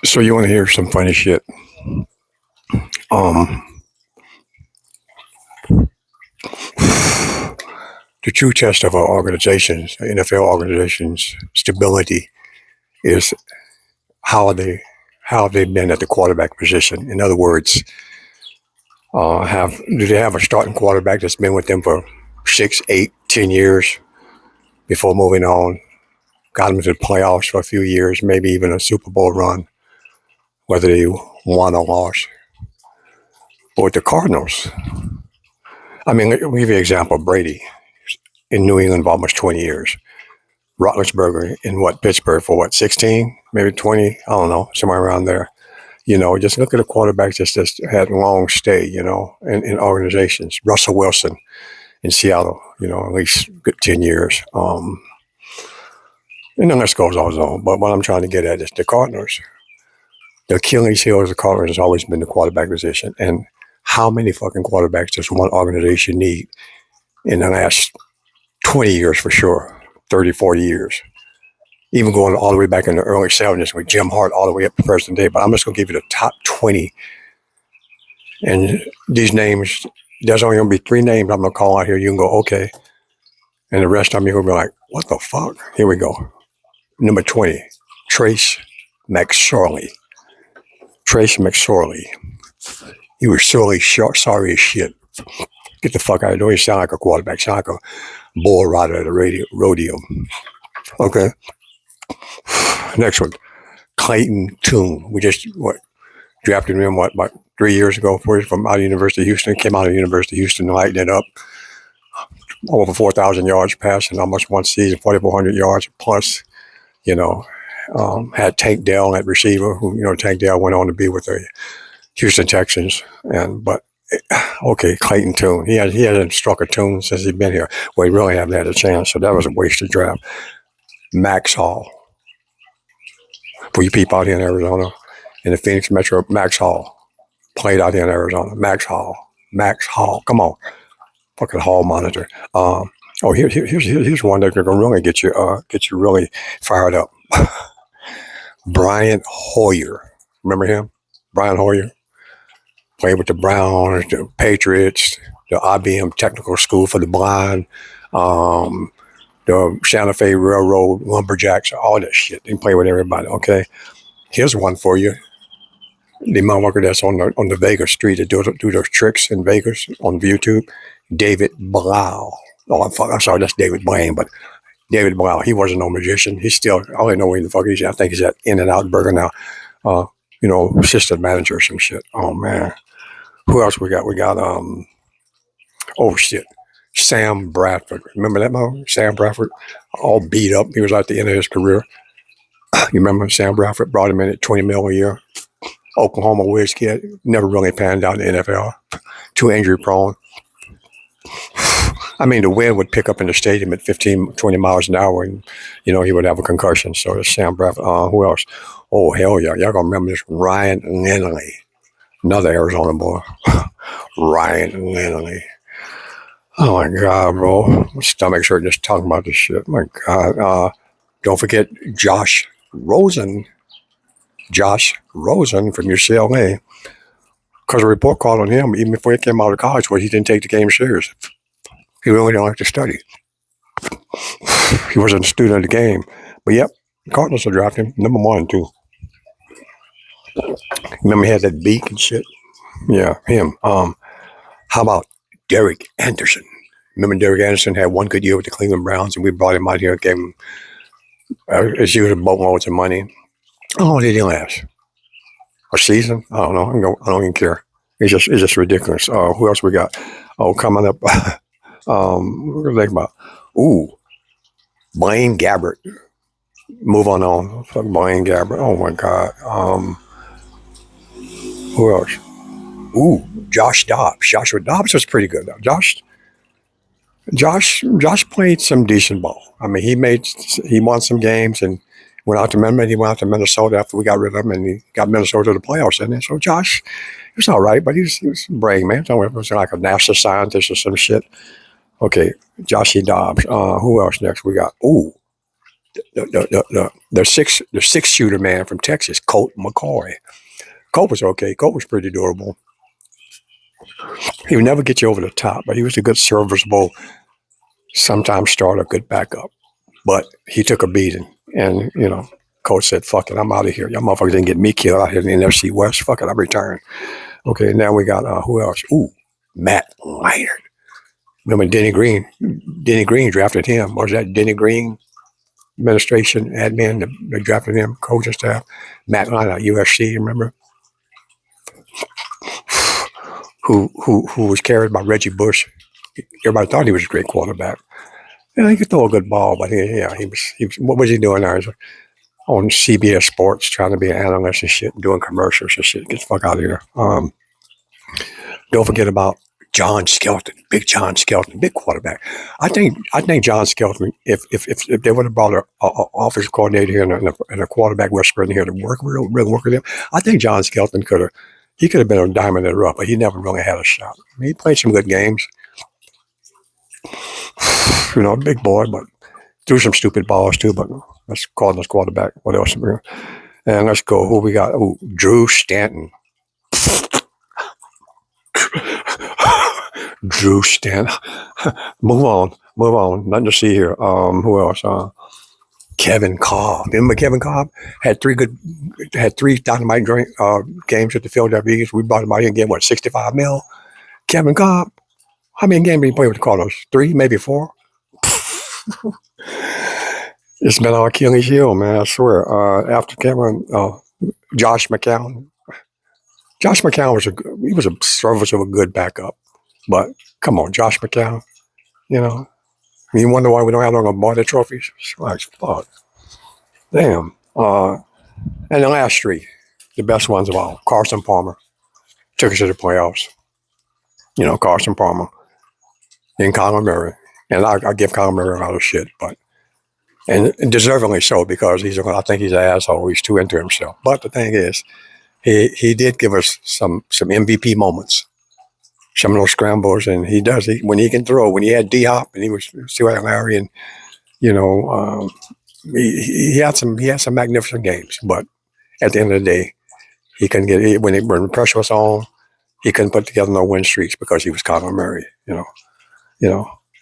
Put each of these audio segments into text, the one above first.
So you want to hear some funny shit? Um, the true test of our organizations, NFL organizations' stability, is how they how they've been at the quarterback position. In other words, have do they have a starting quarterback that's been with them for 6, 8, 10 years before moving on? Got them to the playoffs for a few years, maybe even a Super Bowl run, whether they won or lost. But with the Cardinals, I mean, let me give you an example. Brady in New England for almost 20 years. Roethlisberger in Pittsburgh for 16, maybe 20, I don't know, somewhere around there. Just look at the quarterbacks just had long stay, in organizations. Russell Wilson in Seattle, at least good 10 years. And the list goes on. But what I'm trying to get at is the Cardinals. The Achilles heel of the Cardinals has always been the quarterback position. And how many fucking quarterbacks does one organization need in the last 20 years for sure, 30, 40 years? Even going all the way back in the early 70s with Jim Hart all the way up to present day. But I'm just going to give you the top 20. And these names, there's only going to be 3 names I'm going to call out here. You can go, okay. And the rest of them, you're going to be like, what the fuck? Here we go. Number 20, Trace McSorley. Trace McSorley. He was sorry as shit. Get the fuck out of there. He sound like a quarterback. Sound like a bull rider at a rodeo. Okay. Next one, Clayton Tune. We just drafted him about 3 years ago from out of University of Houston. Came out of University of Houston, lighting it up. Over 4,000 yards passing, almost one season, 4,400 yards plus. Had Tank Dell at receiver. Who Tank Dell went on to be with the Houston Texans. Okay, Clayton Tune. He hasn't struck a tune since he's been here. Well, he really haven't had a chance, so that was a wasted draft. Max Hall. For you people out here in Arizona, in the Phoenix Metro, Max Hall played out here in Arizona. Max Hall. Come on, fucking Hall monitor. Here's one that's gonna really get you really fired up. Brian Hoyer, remember him? Brian Hoyer played with the Browns, the Patriots, the IBM Technical School for the Blind. The Santa Fe Railroad, Lumberjacks, all that shit. They play with everybody, okay? Here's one for you. The motherfucker that's on the Vegas street that do those tricks in Vegas on YouTube, David Blau. Oh, I'm sorry, that's David Blaine, but David Blau, he wasn't no magician. He's still, I don't know where the fuck he's at. I think he's at In-N-Out Burger now. Assistant manager or some shit. Oh, man. Who else we got? We got, Sam Bradford. Remember that man? Sam Bradford? All beat up. He was at the end of his career. You remember Sam Bradford? Brought him in at $20 million a year. Oklahoma Wiz kid. Never really panned out in the NFL. Too injury prone. I mean, the wind would pick up in the stadium at 15, 20 miles an hour and, he would have a concussion. So it's Sam Bradford. Who else? Oh, hell yeah. Y'all gonna remember this. Ryan Lindley. Another Arizona boy. Ryan Lindley. Oh my God, bro. My stomach's hurt just talking about this shit. My God. Don't forget Josh Rosen. Josh Rosen from UCLA. Because a report called on him, even before he came out of college, where he didn't take the game serious. He really didn't like to study. He wasn't a student of the game. But yep, the Cardinals will draft him. Number 1, too. Remember he had that beak and shit? Yeah, him. How about Derek Anderson? Remember Derek Anderson had one good year with the Cleveland Browns, and we brought him out here, gave him as usual boatloads of money. How long did he last? A season? I don't know. I don't even care. It's just ridiculous. Who else we got? Oh, coming up. What do you think about? Ooh, Blaine Gabbert. Move on. Fuck Blaine Gabbert. Oh my God. Who else? Ooh, Josh Dobbs. Joshua Dobbs was pretty good though. Josh played some decent ball. I mean, he won some games and went out to Minnesota after we got rid of him, and he got Minnesota to the playoffs, didn't he? So Josh, he was all right, but he was a brain man. So it was like a NASA scientist or some shit. Okay, Joshy Dobbs. Who else next? We got the six shooter man from Texas, Colt McCoy. Colt was okay. Colt was pretty durable. He would never get you over the top, but he was a good serviceable, sometimes starter, good backup. But he took a beating, and Coach said, "Fuck it, I'm out of here. Y'all motherfuckers didn't get me killed out here in the NFC West. Fuck it, I return." Okay, now we got who else? Ooh, Matt Leinart. Remember Denny Green? Denny Green drafted him. Was that Denny Green administration admin that drafted him, coaching staff? Matt Leinart, USC. Remember? Who was carried by Reggie Bush. Everybody thought he was a great quarterback. Yeah, he could throw a good ball, but he was. What was he doing there? On CBS Sports, trying to be an analyst and shit, doing commercials and shit. Get the fuck out of here. Don't forget about John Skelton, big John Skelton, big quarterback. I think John Skelton, if they would have brought an offensive coordinator here and a quarterback whisperer in here to work with him, I think John Skelton could have been a diamond in the rough, but he never really had a shot. I mean, he played some good games. Big boy, but threw some stupid balls too. But that's Cardinals quarterback. What else? And let's go. Who we got? Oh, Drew Stanton. Drew Stanton. Move on. Nothing to see here. Who else? Kevin Cobb. Remember Kevin Cobb had three dynamite games at the Philadelphia Eagles. We brought him out here and gave him, $65 million. Kevin Cobb. How many games did he play with the Cardinals? 3, maybe 4. It's been our Achilles heel, man. I swear. After Kevin, Josh McCown. Josh McCown was a service of a good backup, but come on, Josh McCown. You wonder why we don't have no more trophies. Like, fuck, damn. And the last 3, the best ones of all. Carson Palmer took us to the playoffs. Carson Palmer and Kyler Murray, and I give Kyler Murray a lot of shit, and deservingly so, because I think he's an asshole. He's too into himself. But the thing is, he did give us some MVP moments, some of those scrambles, and he does. When he can throw, when he had D-Hop and he was still at Larry, and he had some magnificent games. But at the end of the day, he couldn't get it when the pressure was on. He couldn't put together no win streaks because he was Kyler Murray.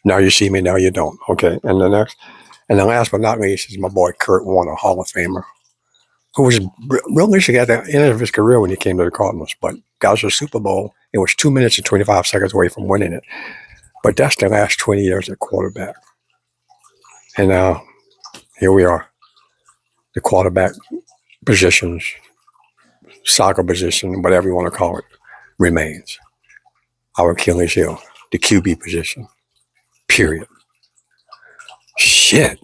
Now you see me, now you don't. Okay, and the last but not least is my boy Kurt Warner, Hall of Famer, who was realistic at the end of his career when he came to the Cardinals, but got us a Super Bowl. It was 2 minutes and 25 seconds away from winning it. But that's the last 20 years at quarterback. And now, here we are. The quarterback positions, soccer position, whatever you want to call it, remains our Achilles heel, the QB position, period. Shit.